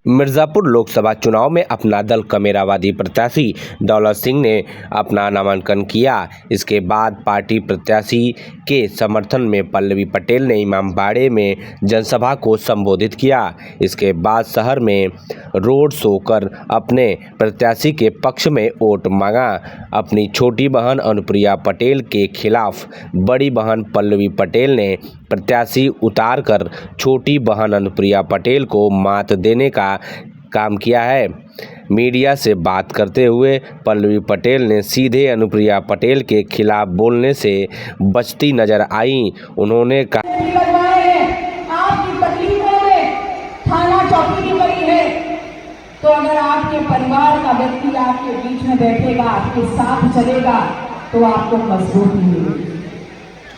मिर्ज़ापुर लोकसभा चुनाव में अपना दल कमेरावादी प्रत्याशी दौलत सिंह ने अपना नामांकन किया। इसके बाद पार्टी प्रत्याशी के समर्थन में पल्लवी पटेल ने इमामबाड़े में जनसभा को संबोधित किया। इसके बाद शहर में रोड शो कर अपने प्रत्याशी के पक्ष में वोट मांगा। अपनी छोटी बहन अनुप्रिया पटेल के खिलाफ बड़ी बहन पल्लवी पटेल ने प्रत्याशी उतारकर छोटी बहन अनुप्रिया पटेल को मात देने का काम किया है। मीडिया से बात करते हुए पल्लवी पटेल ने सीधे अनुप्रिया पटेल के खिलाफ बोलने से बचती नजर आई। उन्होंने कहा, आपकी तकलीफों में थाना चौकी भी बनी है, तो अगर आपके परिवार का व्यक्ति आपके बीच में बैठेगा, आपके साथ चलेगा, तो आपको मजबूती मिलेगी।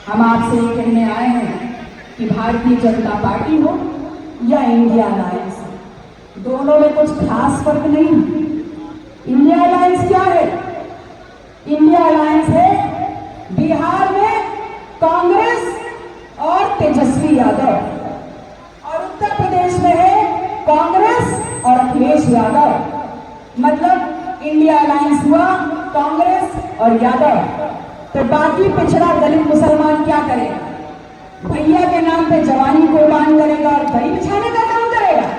हम आपसे ये कहने आए हैं कि भारतीय जनता पार्टी हो या इंडिया अलायंस, दोनों में कुछ खास फर्क नहीं। इंडिया अलायंस क्या है? इंडिया अलायंस है बिहार में कांग्रेस और तेजस्वी यादव, और उत्तर प्रदेश में है कांग्रेस और अखिलेश यादव। मतलब इंडिया अलायंस हुआ कांग्रेस और यादव। तो बाकी पिछड़ा दलित मुसलमान क्या करेगा? भैया के नाम पे जवानी कुर्बान करेगा और दही बिछाने का काम करेगा।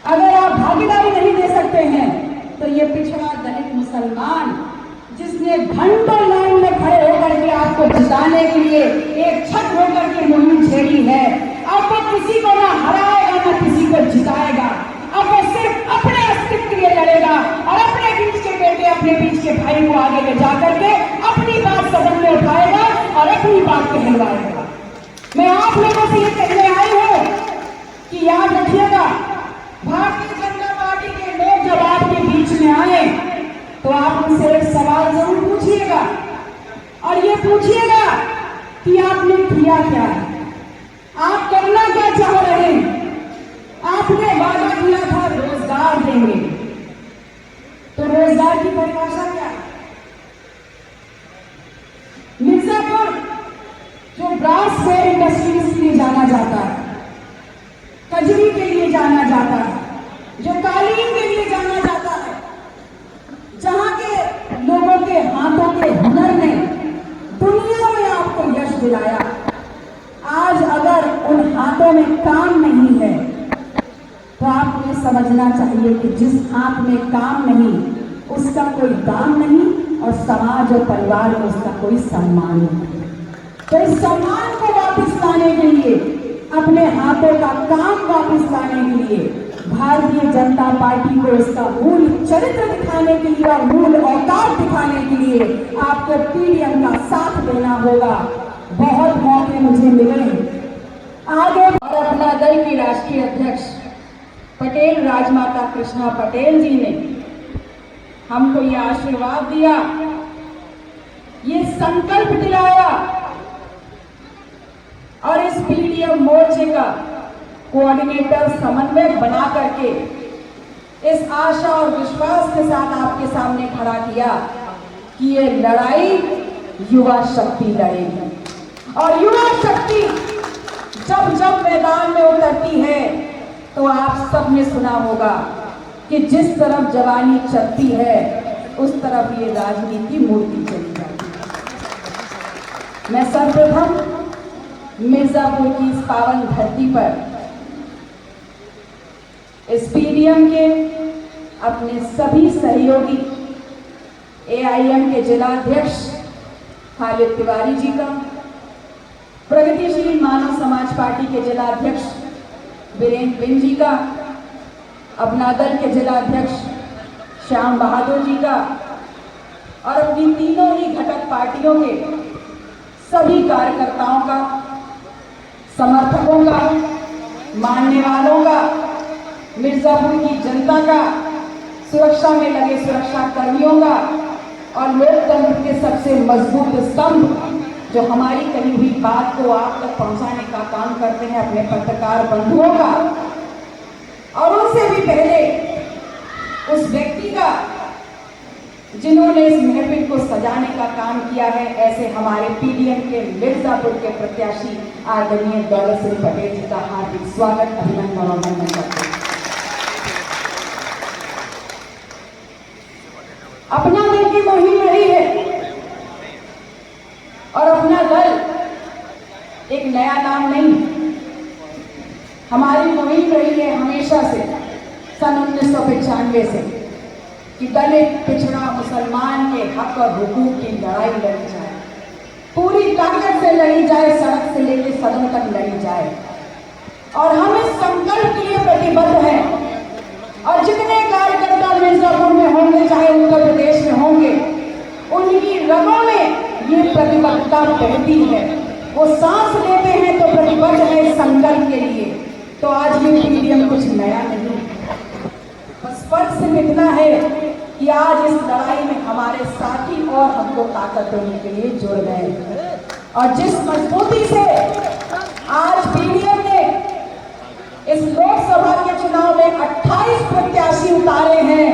अगर आप भागीदारी नहीं दे सकते हैं तो ये पिछड़ा दलित मुसलमान, जिसने घंटों लाइन में खड़े होकर के आपको जिताने के लिए एक छत होकर के मुहिम छेड़ी है, अब वो किसी को ना हराएगा ना किसी को जिताएगा। अब वो सिर्फ अपने अस्तित्व के लिए लड़ेगा और अपने बीच के बेटे, अपने बीच के भाई को आगे ले जाकर के अपनी बात सदन में उठाएगा और अपनी बात कहलवाएगा। मैं आप लोगों से ये कहने आई हूं कि याद रखिएगा, भारतीय जनता पार्टी के लोग जब आपके बीच में आए तो आप उनसे एक सवाल जरूर पूछिएगा, और ये पूछिएगा कि आपने किया क्या है, आप करना क्या चाह रहे हैं। आपने वादा किया था रोजगार देंगे, तो रोजगार की परिभाषा क्या है? मिर्जापुर जो ब्रास वेयर इंडस्ट्रीज के लिए जाना जाता है, कजरी के लिए जाना जाता है, जो कालीन के लिए जाना जाता है, जहां के लोगों के हाथों के हुनर ने दुनिया में आपको यश दिलाया, आज अगर उन हाथों में काम नहीं है तो आपको ये समझना चाहिए कि जिस हाथ में काम नहीं उसका कोई दाम नहीं, और समाज और परिवार में उसका कोई सम्मान नहीं। तो इस सम्मान को वापस लाने के लिए, अपने हाथों का काम वापस लाने के लिए, भारतीय जनता पार्टी को इसका मूल चरित्र दिखाने के लिए और मूल औकात दिखाने के लिए आपको पीडीएम का साथ देना होगा। बहुत मौके मुझे मिले आगे। और अपना दल की राष्ट्रीय अध्यक्ष पटेल राजमाता कृष्णा पटेल जी ने हमको ये आशीर्वाद दिया, ये संकल्प दिलाया, और इस पीडीएम मोर्चे का कोऑर्डिनेटर समन्वय बना करके इस आशा और विश्वास के साथ आपके सामने खड़ा किया कि ये लड़ाई युवा शक्ति लड़ेगी, और युवा शक्ति जब जब मैदान में उतरती है तो आप सबने सुना होगा कि जिस तरफ जवानी चलती है उस तरफ ये राजनीति मूर्ति चली जाती है। मैं सर्वप्रथम मिर्जापुर की इस पावन धरती पर इस पीडीएम के अपने सभी सहयोगी, एआईएम के जिलाध्यक्ष खालिद तिवारी जी का, प्रगतिशील मानव समाज पार्टी के जिलाध्यक्ष वीरेंद्र बिन जी का, अपना दल के जिलाध्यक्ष श्याम बहादुर जी का, और अपनी तीनों ही घटक पार्टियों के सभी कार्यकर्ताओं का, समर्थकों का, मानने वालों का, मिर्जापुर की जनता का, सुरक्षा में लगे सुरक्षा कर्मियों का, और लोकतंत्र के सबसे मजबूत स्तंभ जो हमारी कही हुई बात को आप तक पहुंचाने का काम करते हैं, अपने पत्रकार बंधुओं का, और उनसे भी पहले उस व्यक्ति का जिन्होंने इस महफिल को सजाने का काम किया है, ऐसे हमारे पीडीएम के मिर्जापुर के प्रत्याशी आदरणीय दौलत सिंह पटेल जी का हार्दिक स्वागत, अभिनंदन और वंदन करते हैं। अपना दल की मुहिम रही है और अपना दल एक नया नाम नहीं, हमारी मुहिम रही है हमेशा से, सन 1995 से, कि दलित पिछड़ा मुसलमान के हक और हुकूक की लड़ाई लड़ी जाए, पूरी ताकत से लड़ी जाए, सड़क से लेकर सदन तक लड़ी जाए। और हम इस संकल्प के लिए प्रतिबद्ध हैं। और जितने कार्यकर्ता मिर्जापुर में होंगे, चाहे उत्तर प्रदेश में होंगे, उनकी रगों में ये प्रतिबद्धता बहती है। वो सांस लेते हैं तो प्रतिबद्ध है इस संकल्प के लिए। तो आज ये पीडीएम कुछ नया नहीं, बस फर्क सिर्फ इतना है कि आज इस लड़ाई में हमारे साथी और हमको ताकत देने के लिए जुड़ गए। और जिस मजबूती से आज पीडीएम ने इस लोकसभा के चुनाव में 28 प्रत्याशी उतारे हैं,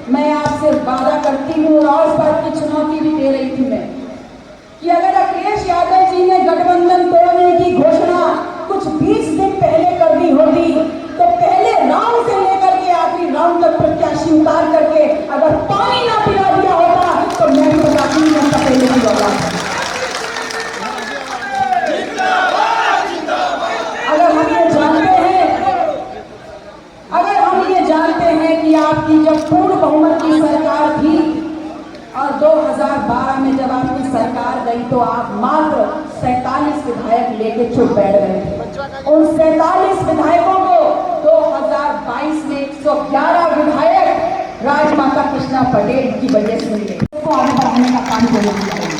मैं आपसे वादा करती हूँ और इस बात की चुनौती भी दे रही थी मैं, कि अगर अखिलेश यादव जी ने गठबंधन तोड़ने की घोषणा कुछ 20 दिन पहले कर दी होती, तो पहले राउंड से लेकर के आखिरी राउंड तक प्रत्याशी उतार करके अगर पानी ना पिला दिया होता तो मैं भी बताती हूँ पहले की होगा। कि आपकी जब पूर्ण बहुमत की सरकार थी और 2012 में जब आपकी सरकार गई तो आप मात्र 47 विधायक लेके चुप बैठ गए थे। उन 47 विधायकों को 2022 में 111 विधायक राजमाता कृष्णा पटेल की वजह से मिले। इसको आगे बढ़ाने का काम करना चाहिए।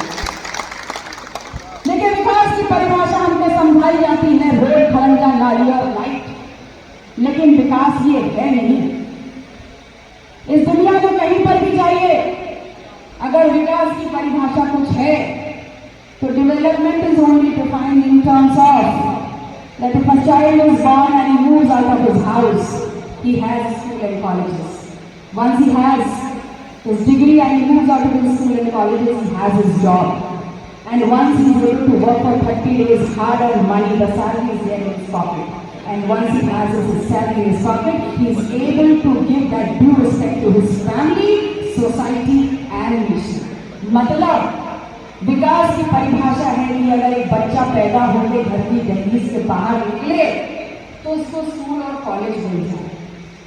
लेकिन विकास की परिभाषा हमने समझाई जाती है रोड, खरंजा, नाली और लाइट, लेकिन विकास ये है नहीं। इस दुनिया में कहीं पर भी जाइए, अगर विकास की परिभाषा कुछ है तो development is only defined in terms of that if a child is born and he moves out of his house, he has school and colleges. Once he has his degree and he moves out of his school and colleges, he has his job. And once he is able to work for 30 days, hard-earned money, the salary is there in his pocket. And once he has his salary in his pocket, he is able to give that due respect to his family, society and nation. मतलब विकास की परिभाषा है कि अगर एक बच्चा पैदा होकर घर की दहलीज से बाहर निकले तो उसको स्कूल और कॉलेज मिल जाए,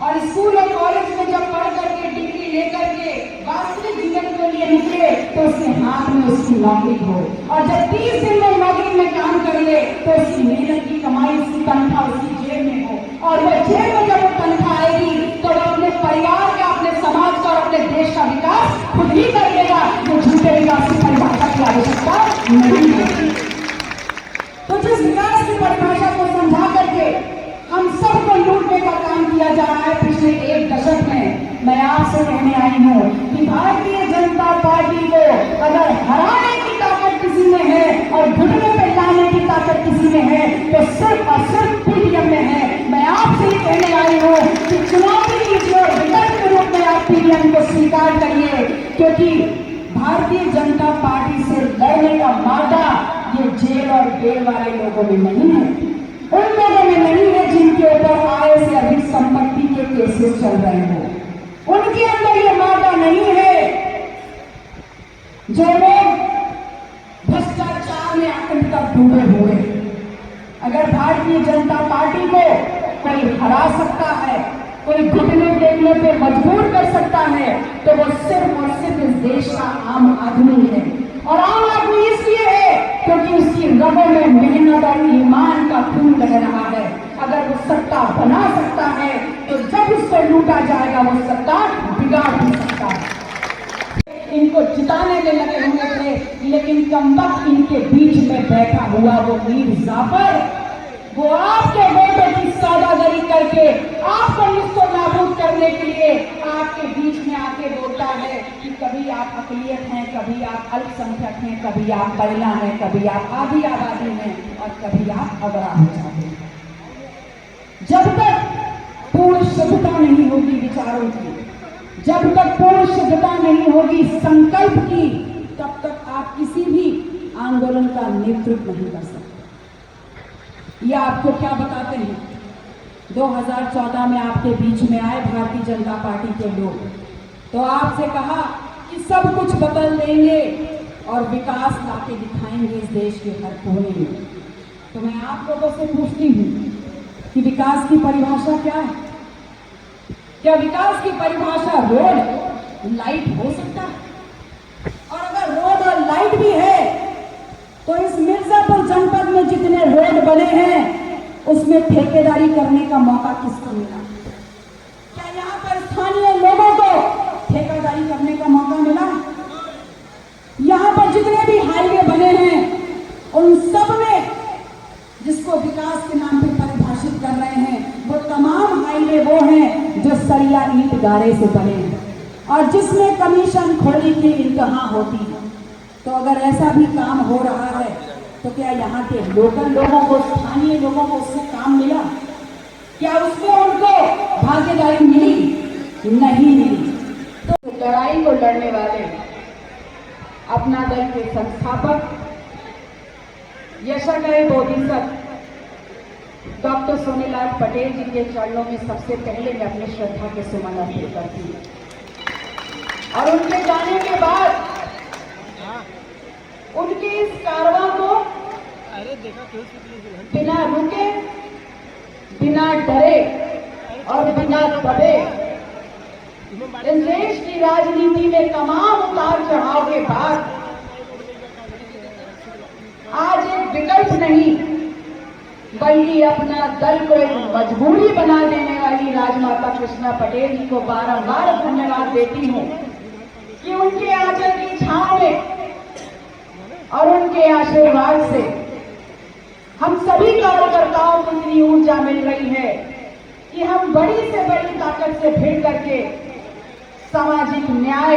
और स्कूल और कॉलेज में जब पढ़ करके डिग्री लेकर के वास्तविक जीवन के लिए निकले तो उसके हाथ में उसकी नौकरी हो, और जब 30 दिन में नौकरी में काम कर ले तो उसकी मेहनत की कमाई, उसकी तनख्वाह उसकी जेब में हो, और वह जेब में जब वो तनख्वाह आएगी तो वह अपने परिवार का, अपने समाज का और अपने देश का विकास खुद ही कर लेगा। तो झूठे विकास की परिभाषा की आवश्यकता नहीं है। तो जिस विकास की परिभाषा को समझा करके हम सबको लूटने का काम किया जा रहा है पिछले 1 दशक में, मैं आपसे कहने आई हूँ कि भारतीय जनता पार्टी को अगर हराने की ताकत किसी में है और घुटने पे लाने की ताकत किसी में है तो सिर्फ और सिर्फ पीडीएम में है। मैं आपसे ये कहने आई हूँ कि चुनौती लीजिए और विकल्प के रूप में आप पीडीएम को स्वीकार करिए, क्योंकि भारतीय जनता पार्टी से लड़ने का मादा ये जेल और बेल वाले लोगों में नहीं है, उन लोगों में नहीं है जिनके ऊपर आय से अधिक संपत्ति के केसेस चल रहे हो। उनके अंदर ये मादा नहीं है जो लोग भ्रष्टाचार में आतंक तक डूबे हुए। अगर भारतीय जनता पार्टी को कोई हरा सकता है, कोई घुटने टेकने पे मजबूर कर सकता है, तो वो सिर्फ और सिर्फ इस देश का आम आदमी है। और आम आदमी इसलिए है क्योंकि उसकी रगों में मेहनत और ईमान का खून लग रहा है। अगर वो सत्ता बना सकता है तो जब उसको लूटा जाएगा वो सत्ता बिगाड़ भी सकता है। इनको जिताने में लगे हुए थे, लेकिन कमबख्त इनके बीच में बैठा हुआ वो मीर जाफर, वो आपके वोटों की सौदागरी करके आपको निस्तो नाबूद करने के लिए आपके बीच में आके बोलता है कि कभी आप अक़लियत हैं, कभी आप अल्पसंख्यक हैं, कभी आप महिला हैं, कभी आप आधी आबादी हैं और कभी आप अगरा हो जाते हैं। जब तक पूर्ण शुद्धता नहीं होगी विचारों की, जब तक पूर्ण शुद्धता नहीं होगी संकल्प की, तब तक आप किसी भी आंदोलन का नेतृत्व नहीं कर सकते। ये आपको क्या बताते हैं? 2014 में आपके बीच में आए भारतीय जनता पार्टी के लोग, तो आपसे कहा कि कि सब कुछ बदल देंगे और विकास लाके दिखाएंगे इस देश के हर कोने में। तो मैं आप लोगों से पूछती हूँ कि विकास की परिभाषा क्या है? क्या विकास की परिभाषा रोड लाइट हो सकता है? और अगर रोड और लाइट भी है तो इस मिर्जापुर जनपद में जितने रोड बने हैं उसमें ठेकेदारी करने का मौका किसको मिला? क्या यहाँ पर स्थानीय लोगों को ठेकेदारी करने का मौका मिला? यहाँ पर जितने भी हाईवे बने हैं उन सब में जिसको विकास के नाम पे परिभाषित कर रहे हैं वो तमाम हाईवे वो हैं जो सरिया ईंट गारे से बने हैं और जिसमें कमीशन खोरी की इंतहा होती है। तो अगर ऐसा भी काम हो रहा है तो क्या यहाँ के लोकल लोगों को, स्थानीय लोगों को उससे काम मिला? क्या उसमें उनको भागीदारी मिली? नहीं मिली। तो लड़ाई को लड़ने वाले अपना दल के संस्थापक यशाकय बोधिसत्व डॉक्टर सोनेलाल पटेल जी के चरणों में सबसे पहले मैं अपने श्रद्धा के सुमन अर्पित करती हूँ और उनके जाने के बाद उनके इस कारवां को बिना रुके, बिना डरे और बिना दबे इस देश की राजनीति में तमाम उतार चढ़ाव के बाद आज एक विकल्प नहीं बल्कि अपना दल को एक मजबूरी बना देने वाली राजमाता कृष्णा पटेल जी को बारंबार धन्यवाद देती हूँ कि उनके आंचल की छांव में और उनके आशीर्वाद से हम सभी कार्यकर्ताओं को इतनी ऊर्जा मिल रही है कि हम बड़ी से बड़ी ताकत से भिड़ करके सामाजिक न्याय,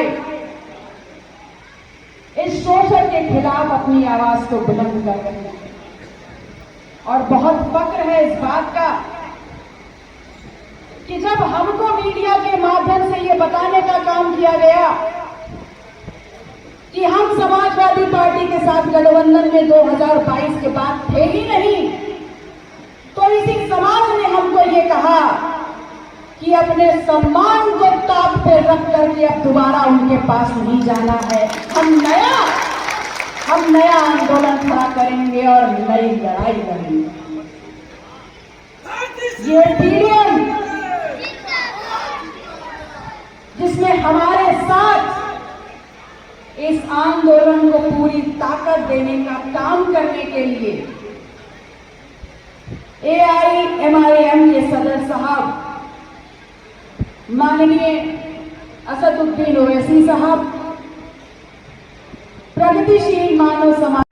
इस शोषण के खिलाफ अपनी आवाज को बुलंद कर रहे हैं। और बहुत फक्र है इस बात का कि जब हमको मीडिया के माध्यम से ये बताने का काम किया गया कि हम समाजवादी पार्टी के साथ गठबंधन में 2022 के बाद थे ही नहीं, तो इसी समाज ने हमको ये कहा कि अपने सम्मान को ताक पे रख करके अब दोबारा उनके पास नहीं जाना है। हम नया आंदोलन खड़ा करेंगे और नई लड़ाई करेंगे। ये पीडीएम जिसमें हमारे साथ इस आंदोलन को पूरी ताकत देने का काम करने के लिए AIMIM के सदर साहब माननीय असदुद्दीन ओवैसी साहब, प्रगतिशील मानव समाज